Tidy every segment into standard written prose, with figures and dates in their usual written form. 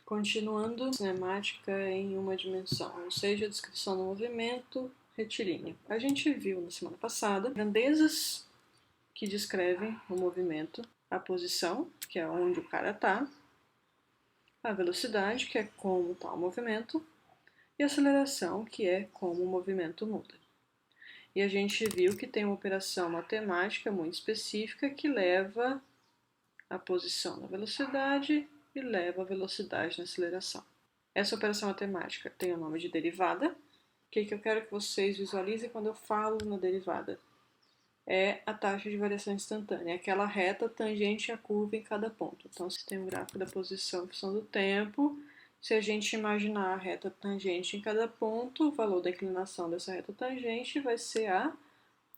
Continuando, cinemática em uma dimensão, ou seja, a descrição do movimento retilíneo. A gente viu na semana passada grandezas que descrevem o movimento, a posição, que é onde o cara está, a velocidade, que é como está o movimento, e a aceleração, que é como o movimento muda. E a gente viu que tem uma operação matemática muito específica que leva a posição na velocidade e leva a velocidade na aceleração. Essa operação matemática tem o nome de derivada. O que eu quero que vocês visualizem quando eu falo na derivada? É a taxa de variação instantânea, aquela reta tangente à curva em cada ponto. Então, se tem um gráfico da posição em função do tempo, se a gente imaginar a reta tangente em cada ponto, o valor da inclinação dessa reta tangente vai ser a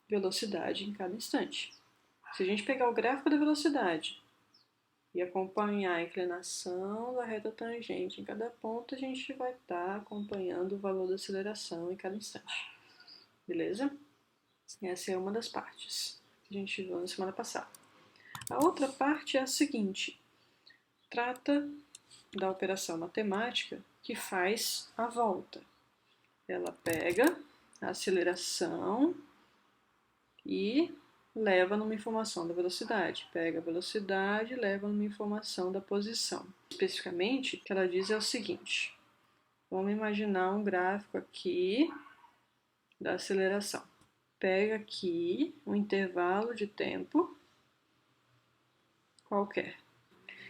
velocidade em cada instante. Se a gente pegar o gráfico da velocidade e acompanhar a inclinação da reta tangente em cada ponto, a gente vai estar acompanhando o valor da aceleração em cada instante. Beleza? Essa é uma das partes que a gente viu na semana passada. A outra parte é a seguinte: trata da operação matemática que faz a volta. Ela pega a aceleração e leva numa informação da velocidade. Pega a velocidade e leva numa informação da posição. Especificamente, o que ela diz é o seguinte: vamos imaginar um gráfico aqui da aceleração. Pega aqui um intervalo de tempo qualquer.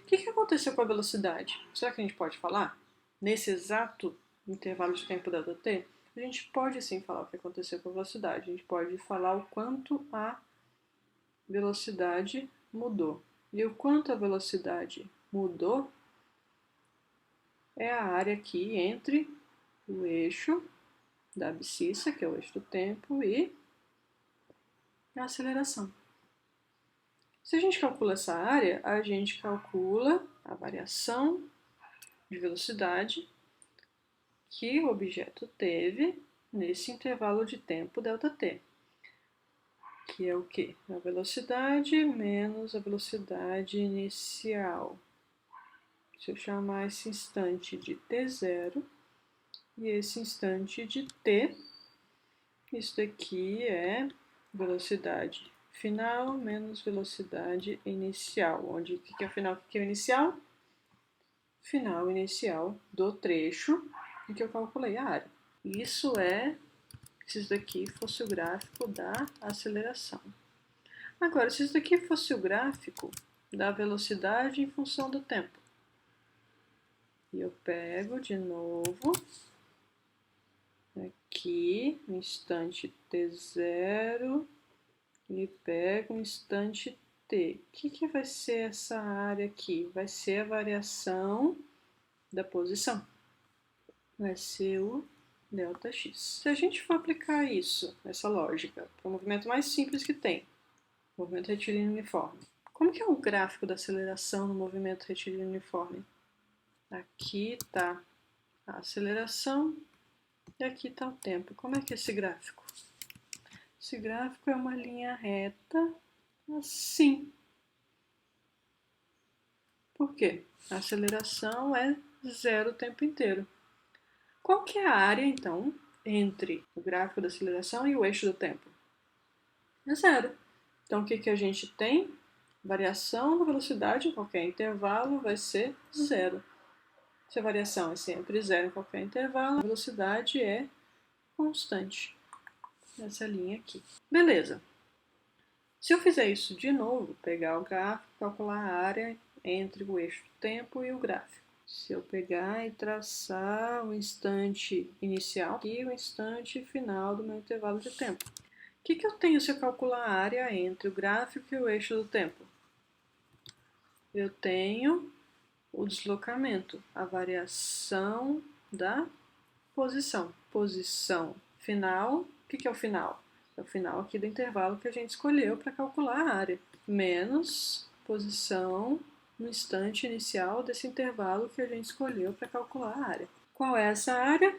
O que aconteceu com a velocidade? Será que a gente pode falar? Nesse exato intervalo de tempo ΔT? A gente pode sim falar o que aconteceu com a velocidade. A gente pode falar o quanto a velocidade mudou. E o quanto a velocidade mudou é a área aqui entre o eixo da abscissa, que é o eixo do tempo, e a aceleração. Se a gente calcula essa área, a gente calcula a variação de velocidade que o objeto teve nesse intervalo de tempo ΔT, que é o quê? A velocidade menos a velocidade inicial. Se eu chamar esse instante de t0 e esse instante de t, isso daqui é velocidade final menos velocidade inicial. Onde o que é o final, o que é o inicial? Final inicial do trecho em que eu calculei a área. Isso é se isso daqui fosse o gráfico da aceleração. Agora, se isso daqui fosse o gráfico da velocidade em função do tempo, e eu pego de novo aqui o instante t0 e pego o instante t. O que vai ser essa área aqui? Vai ser a variação da posição. Vai ser o ΔX. Se a gente for aplicar isso, essa lógica, para o movimento mais simples que tem, o movimento retilíneo uniforme. Como que é o gráfico da aceleração no movimento retilíneo uniforme? Aqui está a aceleração e aqui está o tempo. Como é que é esse gráfico? Esse gráfico é uma linha reta assim. Por quê? A aceleração é zero o tempo inteiro. Qual que é a área, então, entre o gráfico da aceleração e o eixo do tempo? É zero. Então, o que a gente tem? Variação da velocidade em qualquer intervalo vai ser zero. Se a variação é sempre zero em qualquer intervalo, a velocidade é constante. Essa linha aqui. Beleza. Se eu fizer isso de novo, pegar o gráfico, calcular a área entre o eixo do tempo e o gráfico. Se eu pegar e traçar o instante inicial e o instante final do meu intervalo de tempo. O que eu tenho se eu calcular a área entre o gráfico e o eixo do tempo? Eu tenho o deslocamento, a variação da posição. Posição final, o que é o final? É o final aqui do intervalo que a gente escolheu para calcular a área, menos posição no instante inicial desse intervalo que a gente escolheu para calcular a área. Qual é essa área?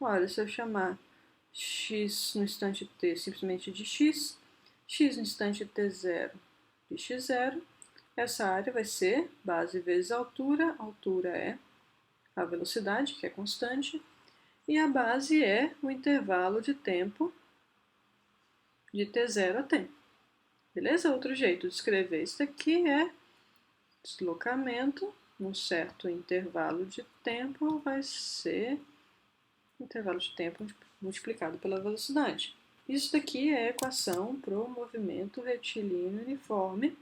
Olha, se eu chamar x no instante t simplesmente de x no instante t0 de x0, essa área vai ser base vezes altura é a velocidade, que é constante, e a base é o intervalo de tempo de t0 a t. Beleza? Outro jeito de escrever isso aqui é deslocamento num certo intervalo de tempo vai ser intervalo de tempo multiplicado pela velocidade. Isso daqui é a equação para o movimento retilíneo uniforme,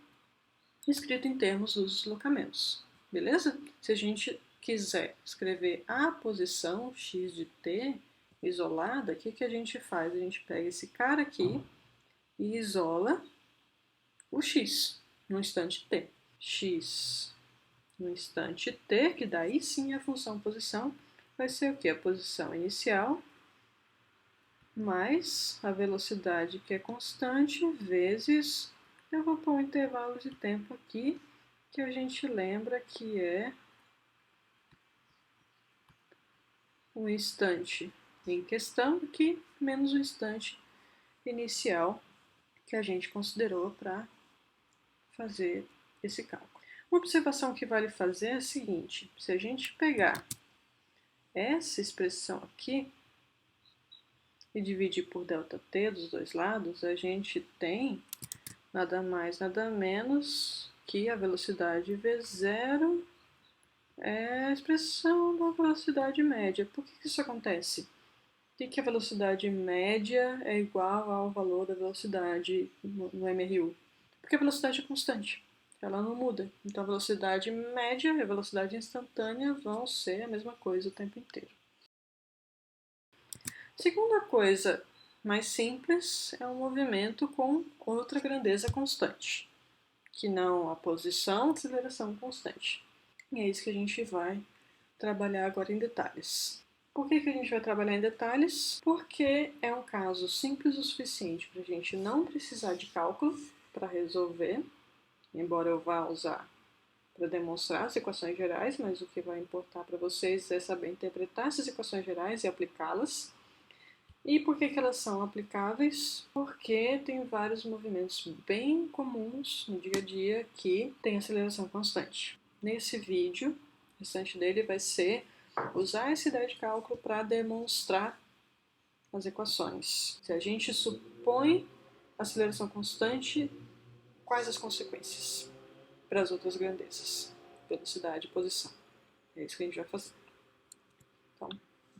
escrito em termos dos deslocamentos. Beleza? Se a gente quiser escrever a posição x de t isolada, o que a gente faz? A gente pega esse cara aqui e isola o x no instante t. X no instante t, que daí sim a função posição vai ser o quê? A posição inicial mais a velocidade, que é constante, vezes, eu vou pôr um intervalo de tempo aqui, que a gente lembra que é o instante em questão aqui, menos o instante inicial que a gente considerou para fazer esse cálculo. Uma observação que vale fazer é a seguinte: se a gente pegar essa expressão aqui e dividir por ΔT dos dois lados, a gente tem nada mais, nada menos que a velocidade V0 é a expressão da velocidade média. Por que isso acontece? Por que a velocidade média é igual ao valor da velocidade no MRU? Porque a velocidade é constante, ela não muda. Então a velocidade média e a velocidade instantânea vão ser a mesma coisa o tempo inteiro. Segunda coisa mais simples é um movimento com outra grandeza constante, que não a posição, aceleração constante. E é isso que a gente vai trabalhar agora em detalhes. Por que a gente vai trabalhar em detalhes? Porque é um caso simples o suficiente para a gente não precisar de cálculo para resolver, embora eu vá usar para demonstrar as equações gerais, mas o que vai importar para vocês é saber interpretar essas equações gerais e aplicá-las. E por que elas são aplicáveis? Porque tem vários movimentos bem comuns no dia a dia que têm aceleração constante. Nesse vídeo, o restante dele vai ser usar essa ideia de cálculo para demonstrar as equações. Se a gente supõe aceleração constante, quais as consequências para as outras grandezas? Velocidade e posição. É isso que a gente vai fazer. Então,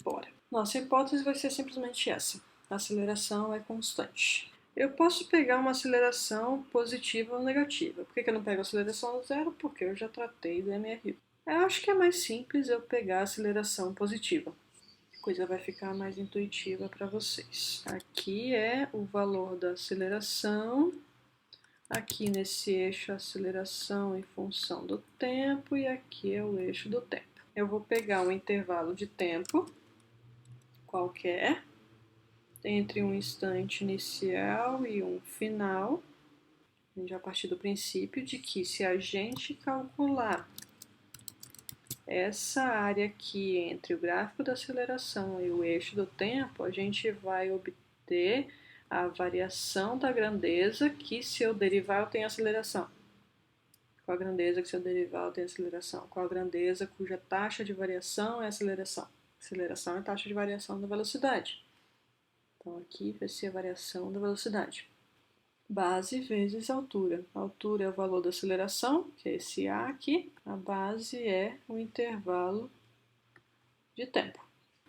bora. Nossa hipótese vai ser simplesmente essa. A aceleração é constante. Eu posso pegar uma aceleração positiva ou negativa. Por que eu não pego a aceleração zero? Porque eu já tratei do MRU. Eu acho que é mais simples eu pegar a aceleração positiva. A coisa vai ficar mais intuitiva para vocês. Aqui é o valor da aceleração. Aqui nesse eixo a aceleração em função do tempo. E aqui é o eixo do tempo. Eu vou pegar um intervalo de tempo qualquer entre um instante inicial e um final, a partir do princípio de que se a gente calcular essa área aqui entre o gráfico da aceleração e o eixo do tempo, a gente vai obter a variação da grandeza que se eu derivar eu tenho aceleração. Qual a grandeza que se eu derivar eu tenho aceleração? Qual a grandeza cuja taxa de variação é aceleração? Aceleração é a taxa de variação da velocidade. Então, aqui vai ser a variação da velocidade. Base vezes altura. A altura é o valor da aceleração, que é esse A aqui. A base é o intervalo de tempo.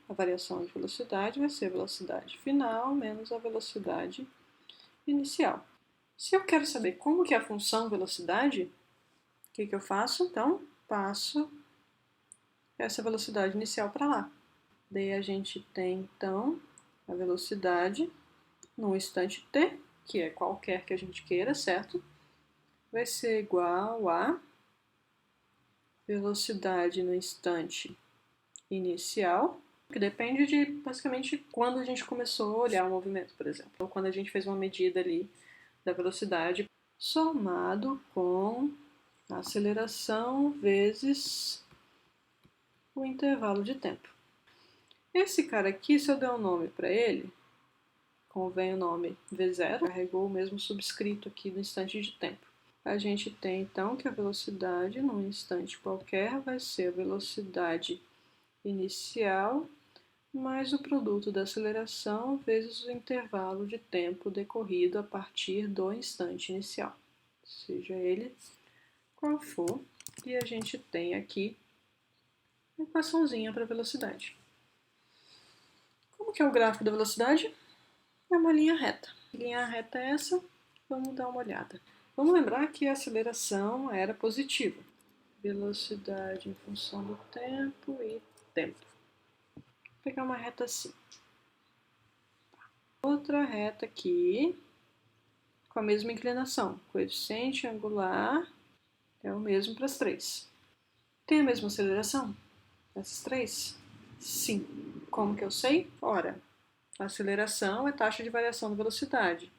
A variação de velocidade vai ser a velocidade final menos a velocidade inicial. Se eu quero saber como que é a função velocidade, o que eu faço? Então, passo essa velocidade inicial para lá. Daí a gente tem, então, a velocidade no instante t, que é qualquer que a gente queira, certo? Vai ser igual a velocidade no instante inicial, que depende de, basicamente, quando a gente começou a olhar o movimento, por exemplo. Ou quando a gente fez uma medida ali da velocidade, somado com a aceleração vezes o intervalo de tempo. Esse cara aqui, se eu der um nome para ele, convém o nome V0, carregou o mesmo subscrito aqui no instante de tempo. A gente tem então que a velocidade num instante qualquer vai ser a velocidade inicial mais o produto da aceleração vezes o intervalo de tempo decorrido a partir do instante inicial, seja ele qual for, e a gente tem aqui uma equaçãozinha para velocidade. Como que é o gráfico da velocidade? É uma linha reta. Que linha reta é essa? Vamos dar uma olhada. Vamos lembrar que a aceleração era positiva. Velocidade em função do tempo e tempo. Vou pegar uma reta assim. Outra reta aqui, com a mesma inclinação. Coeficiente angular é o mesmo para as três. Tem a mesma aceleração? Essas três? Sim. Como que eu sei? Ora, a aceleração é taxa de variação da velocidade.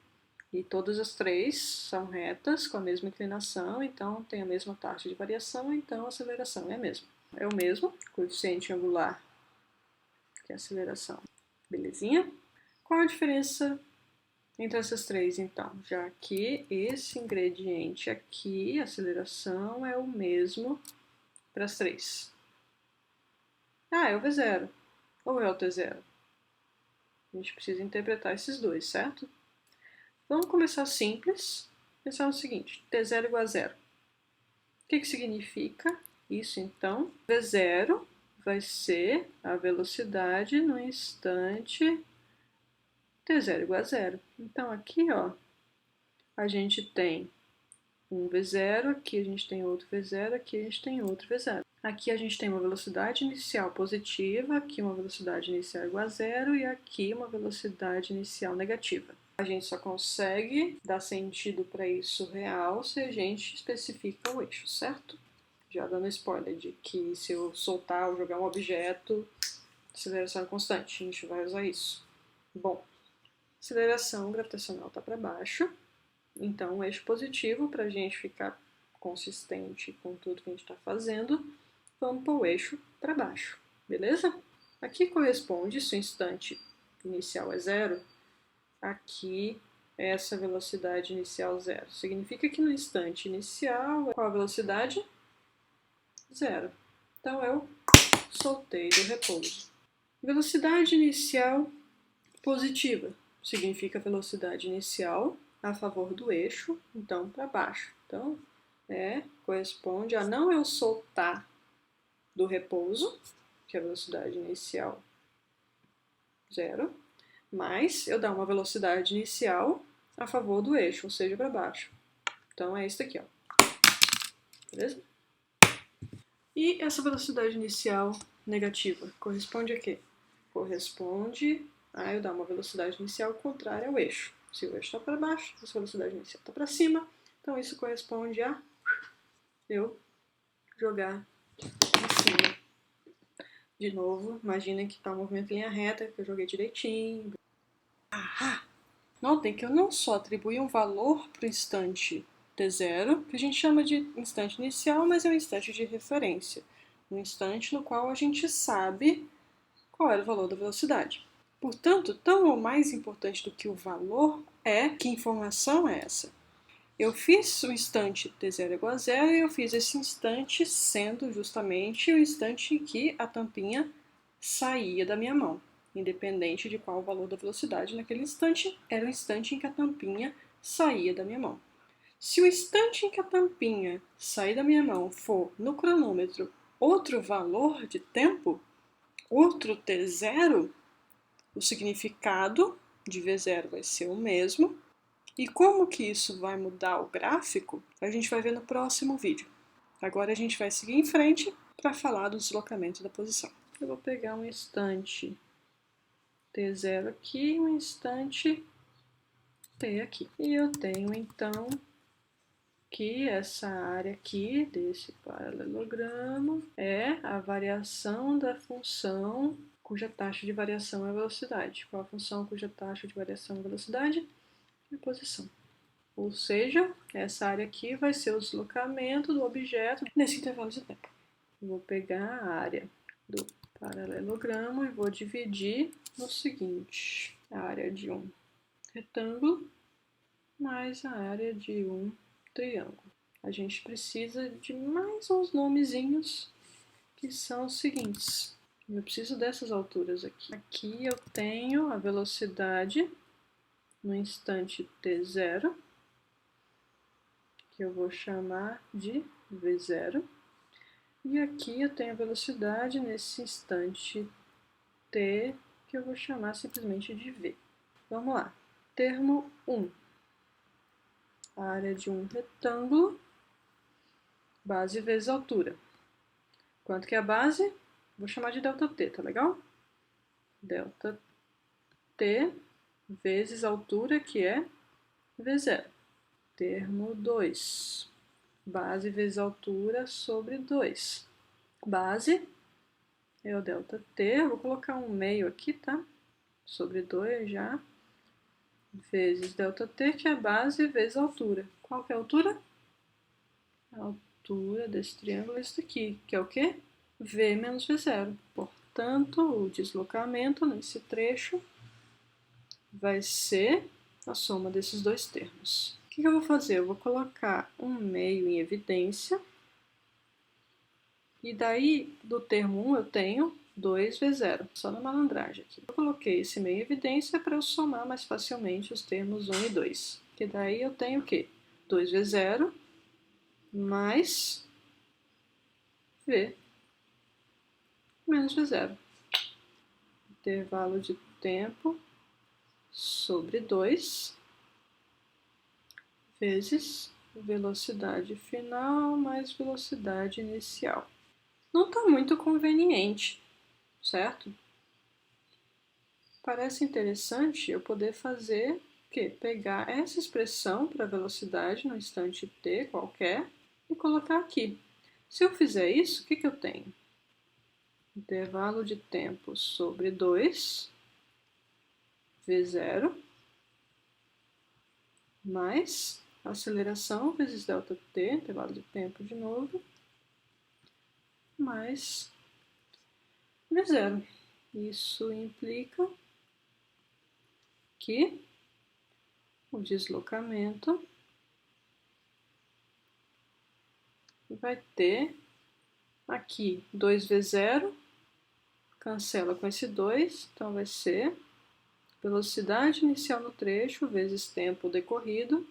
E todas as três são retas com a mesma inclinação, então tem a mesma taxa de variação, então a aceleração é a mesma. É o mesmo, coeficiente angular, que é a aceleração. Belezinha? Qual a diferença entre essas três, então? Já que esse ingrediente aqui, aceleração, é o mesmo para as três. Ah, é o V0 ou é o T0? A gente precisa interpretar esses dois, certo? Vamos começar simples. Pensar no seguinte, T0 igual a zero. O que significa isso, então? V0 vai ser a velocidade no instante T0 igual a zero. Então, aqui, ó, a gente tem um V0, aqui a gente tem outro V0, aqui a gente tem outro V0. Aqui a gente tem uma velocidade inicial positiva, aqui uma velocidade inicial igual a zero e aqui uma velocidade inicial negativa. A gente só consegue dar sentido para isso real se a gente especifica o eixo, certo? Já dando spoiler de que se eu soltar ou jogar um objeto, aceleração é constante, a gente vai usar isso. Bom, aceleração gravitacional está para baixo, então o eixo positivo, para a gente ficar consistente com tudo que a gente está fazendo, vamos pôr o eixo para baixo, beleza? Aqui corresponde, se o instante inicial é zero, aqui essa velocidade inicial zero. Significa que no instante inicial, qual a velocidade? Zero. Então eu soltei do repouso. Velocidade inicial positiva significa velocidade inicial a favor do eixo, então para baixo. Então corresponde a não eu soltar do repouso, que é a velocidade inicial zero, mas eu dar uma velocidade inicial a favor do eixo, ou seja, para baixo. Então é isso aqui, ó. Beleza? E essa velocidade inicial negativa corresponde a quê? Corresponde a eu dar uma velocidade inicial contrária ao eixo. Se o eixo está para baixo, essa velocidade inicial está para cima, então isso corresponde a eu jogar em cima. De novo, imaginem que está um movimento em linha reta, que eu joguei direitinho. Notem que eu não só atribuí um valor para o instante T0, que a gente chama de instante inicial, mas é um instante de referência. Um instante no qual a gente sabe qual era o valor da velocidade. Portanto, tão ou mais importante do que o valor é que informação é essa. Eu fiz o instante T0 igual a zero e eu fiz esse instante sendo justamente o instante em que a tampinha saía da minha mão. Independente de qual o valor da velocidade naquele instante, era o instante em que a tampinha saía da minha mão. Se o instante em que a tampinha sair da minha mão for, no cronômetro, outro valor de tempo, outro T0, o significado de V0 vai ser o mesmo. E como que isso vai mudar o gráfico, a gente vai ver no próximo vídeo. Agora a gente vai seguir em frente para falar do deslocamento da posição. Eu vou pegar um instante T0 aqui e um instante T aqui. E eu tenho então que essa área aqui desse paralelogramo é a variação da função cuja taxa de variação é a velocidade. Qual a função cuja taxa de variação é a velocidade? A posição. Ou seja, essa área aqui vai ser o deslocamento do objeto nesse intervalo de tempo. Eu vou pegar a área do paralelogramo e vou dividir no seguinte: a área de um retângulo mais a área de um triângulo. A gente precisa de mais uns nomezinhos que são os seguintes. Eu preciso dessas alturas aqui. Aqui eu tenho a velocidade no instante t0, que eu vou chamar de v0. E aqui eu tenho a velocidade nesse instante t, que eu vou chamar simplesmente de v. Vamos lá. Termo 1. A área de um retângulo, base vezes altura. Quanto que é a base? Vou chamar de ΔT, tá legal? ΔT vezes altura, que é V0. Termo 2. Base vezes altura sobre 2. Base é o ΔT. Eu vou colocar um meio aqui, tá? Sobre 2 já. Vezes ΔT, que é a base vezes a altura. Qual que é a altura? A altura desse triângulo é esse daqui, que é o quê? V menos V0. Portanto, o deslocamento nesse trecho vai ser a soma desses dois termos. O que eu vou fazer? Eu vou colocar um meio em evidência. E daí, do termo 1, eu tenho 2V0, só na malandragem aqui. Eu coloquei esse meio em evidência para eu somar mais facilmente os termos 1 e 2. Que daí eu tenho o quê? 2V0 mais V menos V0. Intervalo de tempo sobre 2 vezes velocidade final mais velocidade inicial. Não está muito conveniente, certo? Parece interessante eu poder fazer o quê? Pegar essa expressão para velocidade no instante t qualquer e colocar aqui. Se eu fizer isso, o que eu tenho? Intervalo de tempo sobre 2, v0, mais aceleração vezes ΔT, intervalo de tempo de novo, mais v0. Isso implica que o deslocamento vai ter aqui 2v0, cancela com esse 2, então vai ser velocidade inicial no trecho vezes tempo decorrido,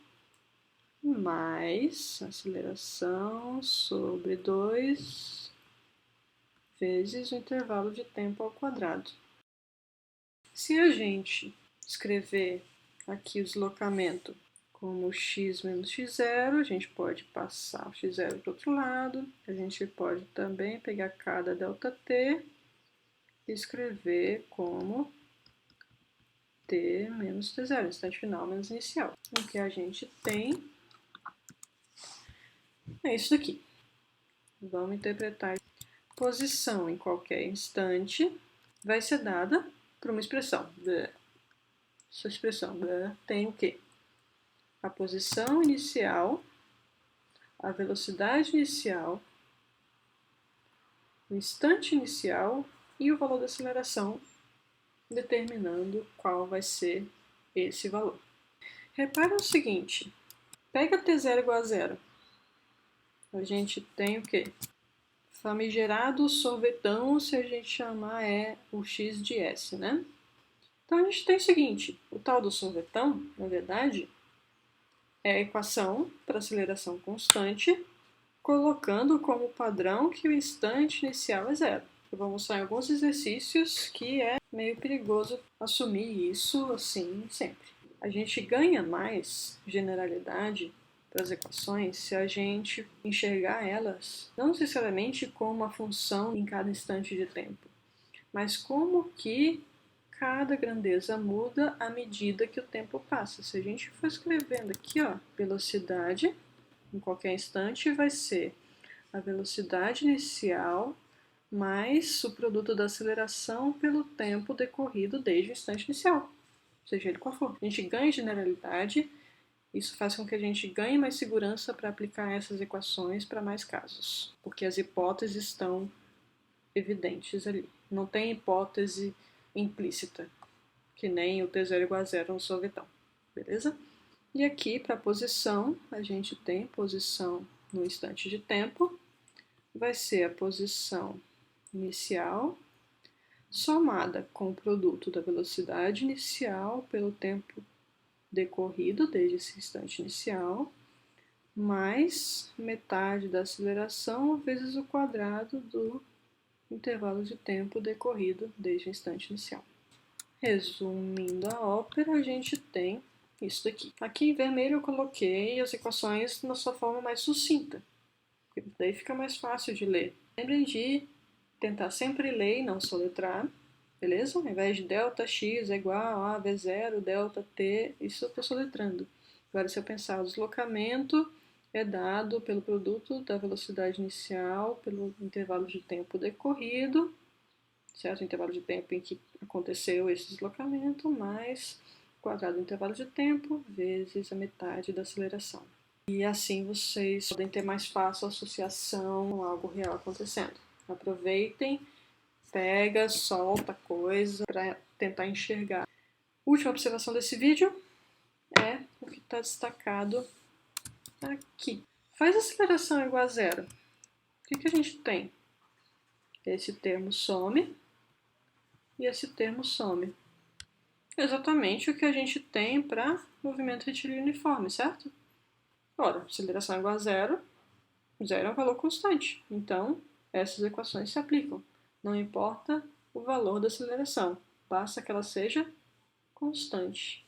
mais aceleração sobre 2 vezes o intervalo de tempo ao quadrado. Se a gente escrever aqui o deslocamento como x menos x0, a gente pode passar o x0 para o outro lado, a gente pode também pegar cada ΔT e escrever como t menos t0, instante final menos inicial. O que a gente tem é isso daqui. Vamos interpretar. Posição em qualquer instante vai ser dada por uma expressão. Essa expressão tem o quê? A posição inicial, a velocidade inicial, o instante inicial e o valor da aceleração, determinando qual vai ser esse valor. Repara o seguinte, pega t0 igual a 0. A gente tem o quê? Famigerado sorvetão, se a gente chamar o x de s, né? Então a gente tem o seguinte, o tal do sorvetão, na verdade, é a equação para aceleração constante, colocando como padrão que o instante inicial é 0. Eu vou mostrar em alguns exercícios que é meio perigoso assumir isso assim sempre. A gente ganha mais generalidade para as equações se a gente enxergar elas não necessariamente como uma função em cada instante de tempo, mas como que cada grandeza muda à medida que o tempo passa. Se a gente for escrevendo aqui, ó, velocidade em qualquer instante vai ser a velocidade inicial mais o produto da aceleração pelo tempo decorrido desde o instante inicial, seja ele qual for. A gente ganha generalidade, isso faz com que a gente ganhe mais segurança para aplicar essas equações para mais casos, porque as hipóteses estão evidentes ali. Não tem hipótese implícita, que nem o t0 igual a 0 no sorvetão, beleza? E aqui, para a posição, a gente tem posição no instante de tempo, vai ser a posição inicial somada com o produto da velocidade inicial pelo tempo decorrido desde esse instante inicial, mais metade da aceleração vezes o quadrado do intervalo de tempo decorrido desde o instante inicial. Resumindo a ópera, a gente tem isso daqui. Aqui em vermelho eu coloquei as equações na sua forma mais sucinta, porque daí fica mais fácil de ler. Lembrem de tentar sempre ler e não soletrar, beleza? Ao invés de delta x é igual a v0 delta t, isso eu estou soletrando. Agora, se eu pensar, o deslocamento é dado pelo produto da velocidade inicial pelo intervalo de tempo decorrido, certo? O intervalo de tempo em que aconteceu esse deslocamento, mais o quadrado do intervalo de tempo, vezes a metade da aceleração. E assim vocês podem ter mais fácil a associação com algo real acontecendo. Aproveitem, pega, solta coisa para tentar enxergar. Última observação desse vídeo é o que está destacado aqui. Faz a aceleração igual a zero. O que a gente tem? Esse termo some e esse termo some. Exatamente o que a gente tem para movimento retilíneo uniforme, certo? Ora, aceleração igual a zero, zero é um valor constante. Então, essas equações se aplicam. Não importa o valor da aceleração, basta que ela seja constante.